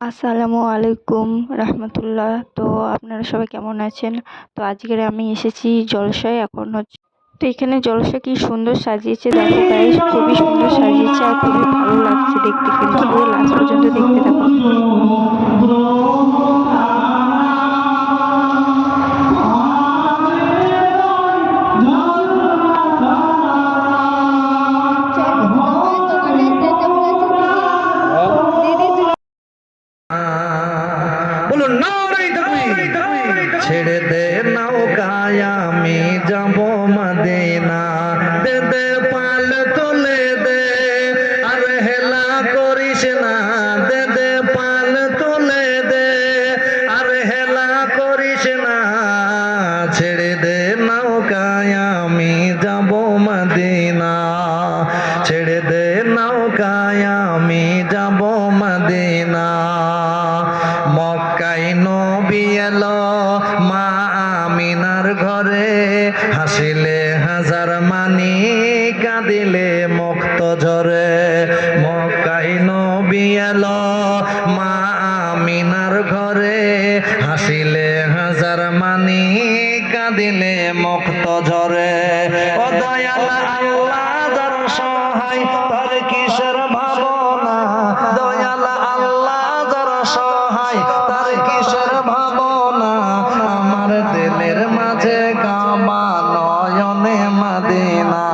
আসসালামু আলাইকুম রাহমাতুল্লাহ। তো আপনারা সবাই কেমন আছেন? তো আজকের আমি এসেছি জলসায়। তো এখানে জলসা কি সুন্দর সাজিয়েছে, দেখো গাইস, খুবই সুন্দর সাজিয়েছে আর খুবই ভালো লাগছে দেখতে, কিন্তু পুরো লাস্ট পর্যন্ত দেখতে থাকো। বলুন নারায়ে তাকবীর। ছেড়ে দে নৌকায় আমি যাব মদিনা, দে দে পাল তুলে দে আর হেলা করিস না, দে দে পাল তুলে দে আর হেলা করিস না, ছেড়ে দে নৌকায় আমি যাব মদিনা, ছেড়ে দে নৌকায় আমি যাব মদিনা। মক্কায় নবী এলো মা আমিনার ঘরে, হাসিলে হাজার মানি কাঁদিলে মুক্ত ঝরে। মক্কায় নবী এলো মা আমিনার ঘরে, হাসিলে হাজার মানি কাঁদিলে মুক্ত ঝরে। ও দয়াল আল্লাহ যার সহায় তার কিসের ভাবনা, দয়াল আল্লাহ যার সহায় তার কিসের ভাবনা, আমার দিলের মাঝে কাবা নয়নে মদিনা,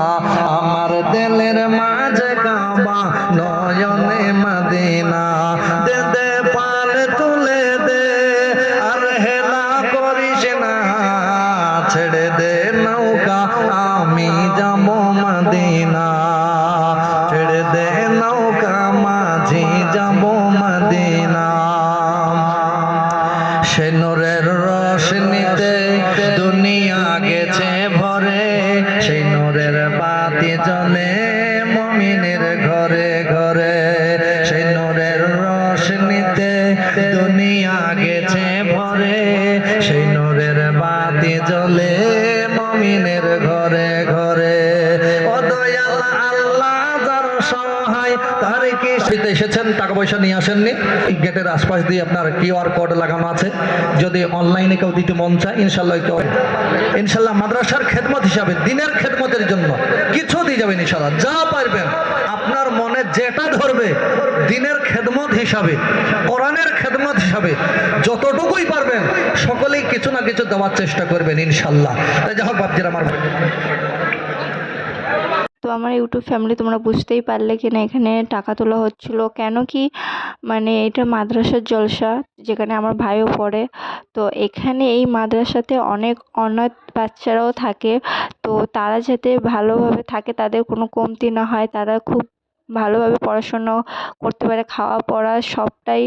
আমার দিলের মাঝে কাবা নয়নে মদিনা। দে দে পাল তুলে দে আর হেলা করিস না, ছেড়ে দে নৌকা আমি যাব মদিনা, ছেড়ে দে নৌকা মাঝি যাব মদিনা। সে নূরের রোশনীতে দুনিয়া গেছে ভরে, সেই নূরের বাতি জ্বলে মুমিনের ঘরে ঘরে। সেই নূরের রোশনীতে দুনিয়া গেছে ভরে, সেই নূরের বাতি জ্বলে মুমিনের ঘরে ঘরে। ও দয়াল আল্লাহ যার সহায় তার কি এসেছেন, টাকা পয়সা নিয়ে আসেননি? গেটের আশপাশ দিয়ে আপনার কিউআর কোড লাগানো আছে, যদি অনলাইনে কেউ দিতে মন চায় ইনশাল্লাহ ইনশাল্লাহ মাদ্রাসার খেদমত হিসাবে, দিনের খেদমতের জন্য কিছু দিয়ে যাবেন ইনশাল্লাহ, যা পারবেন আপনার মনে যেটা ধরবে, দিনের খেদমত হিসাবে, কোরআনের খেদমত হিসাবে যতটুকুই পারবেন সকলেই কিছু না কিছু দেওয়ার চেষ্টা করবেন ইনশাল্লাহ। তাই যা হোক বাপজির আমার। তো আমার ইউটিউব ফ্যামিলি, তোমরা বুঝতেই পারলে কিনা এখানে টাকা তোলা হচ্ছিল কেন কি, মানে এটা মাদ্রাসার জলসা যেখানে আমার ভাইও পড়ে। তো এখানে এই মাদ্রাসাতে অনেক অনাথ বাচ্চারাও থাকে, তো তারা যাতে ভালোভাবে থাকে, তাদের কোনো কমতি না হয়, তারা খুব ভালোভাবে পড়াশুনো করতে পারে, খাওয়া পড়া সবটাই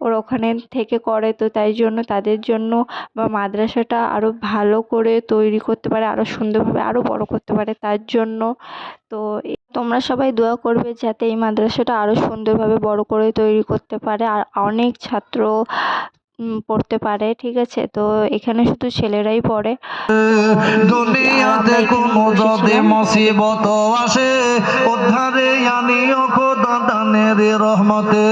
ওরা ওখানে থেকে করে। তো তাই জন্য তাদের জন্য বা মাদ্রাসাটা আরও ভালো করে তৈরি করতে পারে, আরও সুন্দরভাবে আরও বড় করতে পারে, তার জন্য। তো তোমরা সবাই দোয়া করবে যাতে এই মাদ্রাসাটা আরও সুন্দরভাবে বড় করে তৈরি করতে পারে আর অনেক ছাত্র পড়তে পারে, ঠিক আছে? তো এখানে শুধু ছেলেরাই পড়ে। দুনিয়াতে কোনো যদি মুসিবত আসে, উদ্ধারে আনিও খোদা দানের রহমতে।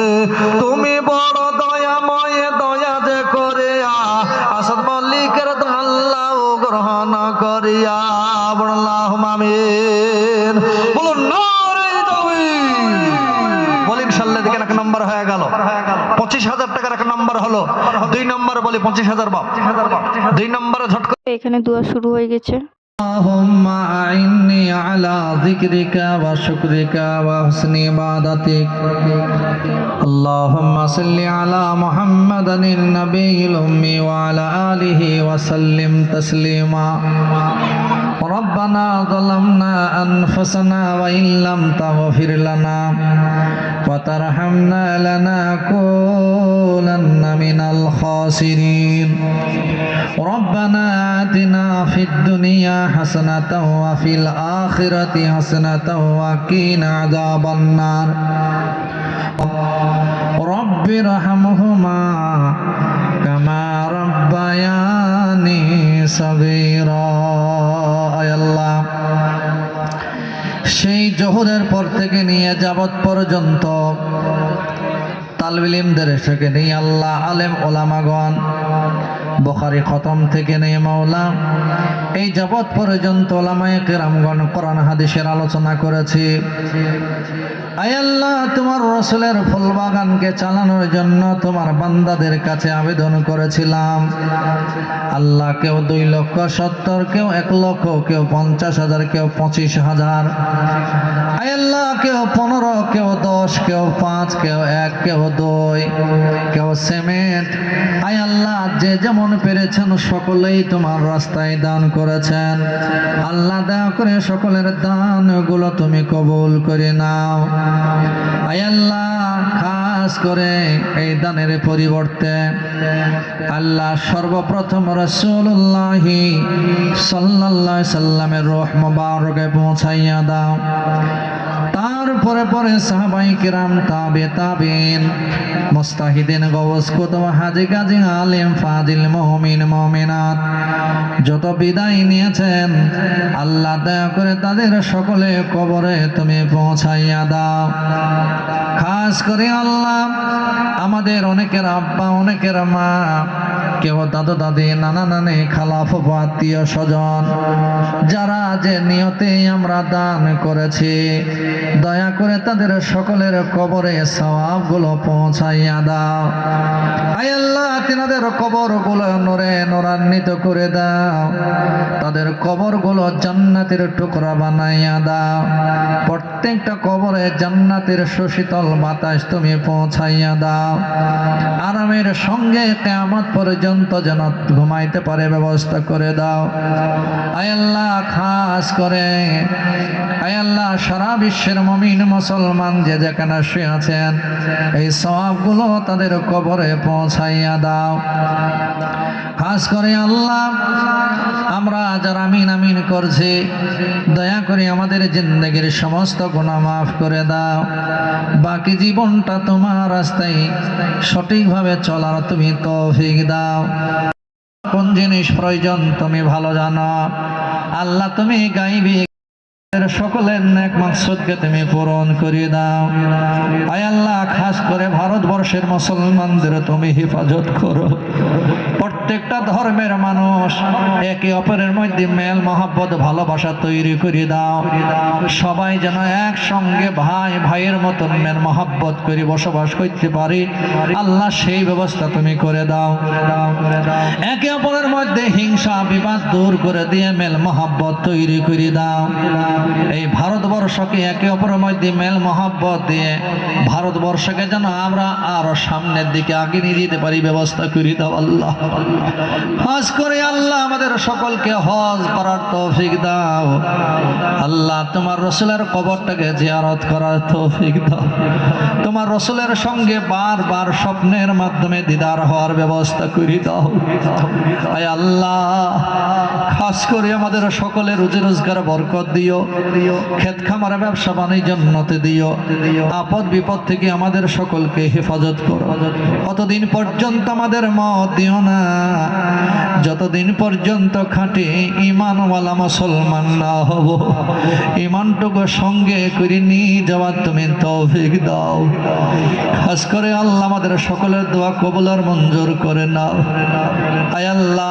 তুমি বড় দয়াময়, দয়া যে করে আসাদ মল্লিকের আল্লাহ গ্রহণ করিয়া, আল্লাহুম্মা আমিন। বলুন নারায়ে তাকবীর। বলেন ইনশাআল্লাহ। দেখেন এক নম্বর হয়ে গেল, 25,000 টাকার এক নম্বর হলো। 2 নম্বর বলি 25,000 বাপ, 2 নম্বরে ঝট করে এখানে দোয়া শুরু হয়ে গেছে। আল্লাহুম্মা আইন্নি আলা যিকরিকা ওয়া শুকরিকা ওয়া হুসনি ইবাদাতিক। আল্লাহুম্মা সাল্লি আলা মুহাম্মাদানিন নাবিয়্যিল উম্মি ওয়া আলা আলিহি ওয়া সাল্লিম তাসলিমা। ربنا ظلمنا أنفسنا وإن لم تغفر لنا وترحمنا لنكونن من الخاسرين. ربنا آتنا في الدنيا حسنة وفي الآخرة حسنة وقنا عذاب النار. رب ارحمهما كما ربياني صغيرا. আল্লাহ, সেই জোহরের পর থেকে নিয়ে যাবত পর্যন্ত তালিবে ইলমদের থেকে নেই আল্লাহ, আলেম ওলামাগণ, বুখারী খতম থেকে নেই মাওলা, এই যাবৎ পর্যন্ত ওলামায়ে কেরামগণ কোরআন হাদিসের আলোচনা করেছি। আয় আল্লাহ, তোমার রাসূলের ফুল বাগানকে চালানোর জন্য তোমার বান্দাদের কাছে আবেদন করেছিলাম। আল্লাহ, কেউ 2,70,000, কেউ 1,00,000, কেউ 50,000, কেউ 25,000। আয় আল্লাহ, কেউ 15, কেউ 10, কেউ 5, কেউ 1, কেউ 2, কেউ সিমেন্ট। আয় আল্লাহ, যে যেমন পেরেছেন সকলেই তোমার রাস্তায় দান করেছেন। আল্লাহ, দয়া করে সকলের দানগুলো তুমি কবুল করে নাও। আয় আল্লাহ, খাস করে এই দানের পরিবর্তে আল্লাহ সর্বপ্রথম রাসূলুল্লাহ সাল্লাল্লাহু আলাইহি সাল্লামের রূহ মুবারকে পৌঁছাইয়া দাও। তারপরে পরে সাহাবায়ে কিরাম, তাবিঈন, মুস্তাহিদিন, গাউস, কুতুব, হাজী, গাজী, আলেম, ফাজিল, মুমিন, মুমিনাত যত বিদায় নিয়েছেন, আল্লাহ দয়া করে তাদের সকলে কবরে তুমি পৌঁছাইয়া দাও। খাস করে আল্লাহ, আমাদের অনেকের আব্বা, অনেকের মা, কেউ দাদু দাদি, নানা নানি, খালা ফুফু, আত্মীয় স্বজন, যারা যে নিয়তে আমরা দান করেছি, দয়া করে তাদের সকলের কবরে সওয়াবগুলো পৌঁছাইয়া দাও। আয় আল্লাহ, তিনাদের কবরগুলো নূরে নূরান্বিত করে দাও। তাদের কবরগুলো জান্নাতের টুকরা বানাইয়া দাও। প্রত্যেকটা কবরে জান্নাতের সুশীতল বাতাস তুমি পৌঁছাইয়া দাও। আরামের সঙ্গে কিয়ামত পর্যন্ত যেন ঘুমাইতে পারে ব্যবস্থা করে দাও। আয় আল্লাহ, খাস করে আয় আল্লাহ, সারা বিশ্বের মুমিন মুসলমান যে যেখানে শুয়ে আছেন, এই সওয়াবগুলো তাদের কবরে পৌঁছাইয়া দাও। খাস করে আল্লাহ, আমরা যারা আমিন আমিন করছি, দয়া করে আমাদের জিন্দেগির সমস্ত গুনাহ মাফ করে দাও। বাকি জীবনটা তোমার রাস্তায় সঠিকভাবে চলার তুমি তৌফিক দাও। কোন জিনিস প্রয়োজন তুমি ভালো জানো আল্লাহ, তুমি গাইবি সকলের নেক মাকসুদকে তুমি পূরণ করে দাও। আয় আল্লাহ, খাস করে ভারতবর্ষের মুসলমানদের তুমি হেফাজত করো। প্রত্যেকটা ধর্মের মানুষ একে অপরের মধ্যে মেল মহব্বত ভালোবাসা তৈরি করে দাও। সবাই যেন একসঙ্গে ভাই ভাইয়ের মতন মেল মহব্বত করে বসবাস করতে পারি। আল্লাহ, সেই ব্যবস্থা তুমি করে দাও। একে অপরের মধ্যে হিংসা বিবাদ দূর করে দিয়ে মেল মহব্বত তৈরি করে দাও। এই ভারতবর্ষকে একে অপরের মধ্যে মেল মহব্বত দিয়ে ভারতবর্ষকে যেন আমরা আরো সামনের দিকে আগে নিয়ে যেতে পারি ব্যবস্থা করে দাও। আল্লাহ, খাস করে আল্লাহ, আমাদের সকলকে হজ করার তৌফিক দাও। আল্লাহ, তোমার রাসূলের কবরটাকে জিয়ারত করার তৌফিক দাও। তোমার রাসূলের সঙ্গে বারবার স্বপ্নের মাধ্যমে দিদার হওয়ার ব্যবস্থা করে দাও। আয় আল্লাহ, খাস করে আমাদের সকলের রুজি রোজগার বরকত দিও। ক্ষেত খামার ব্যবসা বাণিজ্য উন্নতি দিও। আপদ বিপদ থেকে আমাদের সকলকে হেফাজত করো। কতদিন পর্যন্ত আমাদের মত দিও না, যতদিন পর্যন্ত খাঁটি ঈমানওয়ালা মুসলমান না হব। ঈমানটুকু সঙ্গে করে নিয়ে যাওয়ার তুমি তৌফিক দাও। খাস করে আল্লাহ, আমাদের সকলের দোয়া কবুল আর মঞ্জুর করে নাও। আয় আল্লাহ,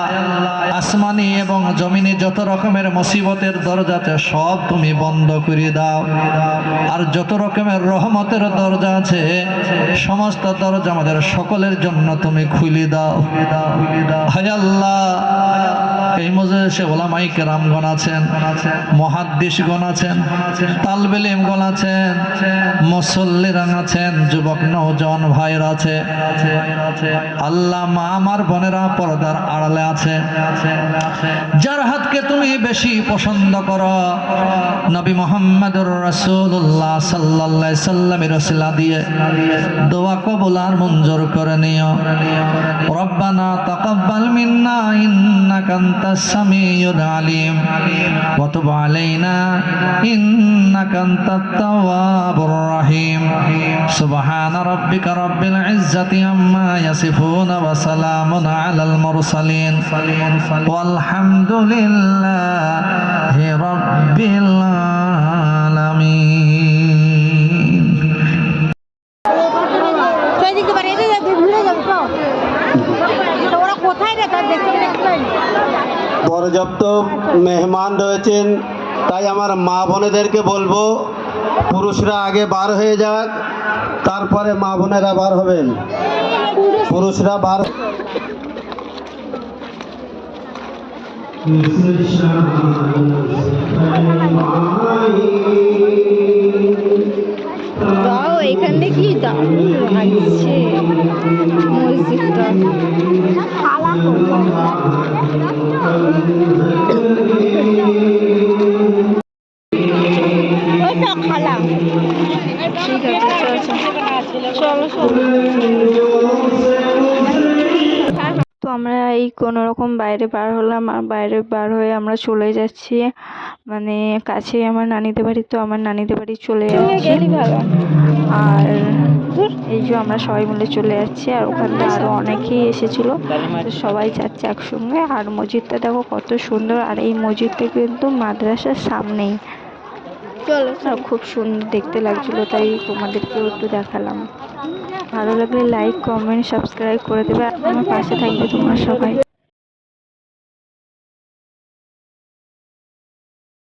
আসমানি এবং জমিনে যত রকমের মুসিবতের দরজাতে সব তুমি বন্ধ করে দাও। আর যত রকমের রহমতের দরজা আছে, সমস্ত দরজা আমাদের সকলের জন্য তুমি খুলে দাও। হায় আল্লাহ, এই মজলিসে ওলামায়ে কেরামগণ আছেন, মুহাদ্দিসগণ আছেন, তালিবে ইলমগণ আছেন, মুসল্লিরা আছেন, যুবক নওজওয়ান ভাইরা আছে। আল্লাহ, মা আমার বোনেরা পর্দার আড়ালে আছে। যার হাতকে তুমি বেশি পছন্দ করো, নবী মুহাম্মদুর রাসূলুল্লাহ সাল্লাল্লাহু আলাইহি সাল্লামের ওসিলা দিয়ে দোয়া কবুল আর মঞ্জুর করে নিও। রব্বানা তাকাব্বাল মিন্না ইন্নাকা আনতাস সামিউল আলিম ওয়া তুব আলাইনা ইন্নাকা আনতাত তাওয়াবুর রহিম। সুবহান রাব্বিকা রাব্বিল ইজ্জাতি আম্মা ইয়াসিফুন ওয়া সালামুন আলাল মুরসালিন ওয়াল হামদুলিল্লাহি রাব্বিল আলামিন। দিতে পারে, এদের ঘুরে যাবো তো ওরা কোথায় রে তার দেখতে পর্যাপ্ত মেহমান রয়েছেন, তাই আমার মা বোনেদেরকে বলবো পুরুষরা আগে বার হয়ে যাক, তারপরে মা বোনেরা বার হবেন। পুরুষরা বার বাও, এখানে কি দারুণ লাগছে মসজিদটা। খালা ঠিক আছে, চলো চলো। তো আমরা এই কোনো রকম বাইরে বার হলাম, আর বাইরে বার হয়ে আমরা চলে যাচ্ছি মানে কাছে আমার নানিদের বাড়ি, তো আমার নানিদের বাড়ি চলে যাচ্ছি। আর এই যে আমরা সবাই মিলে চলে যাচ্ছি, আর ওখানে আরো অনেকেই এসেছিল, তো সবাই যাচ্ছে একসঙ্গে। আর মসজিদটা দেখো কত সুন্দর, আর এই মসজিদটা কিন্তু মাদ্রাসার সামনেই। আর খুব সুন্দর দেখতে লাগছিল, তাই তোমাদেরকেও একটু দেখালাম। ভালো লাগলে লাইক, কমেন্ট, সাবস্ক্রাইব করে দেবে, আর আমার পাশে থাকবে তোমরা সবাই।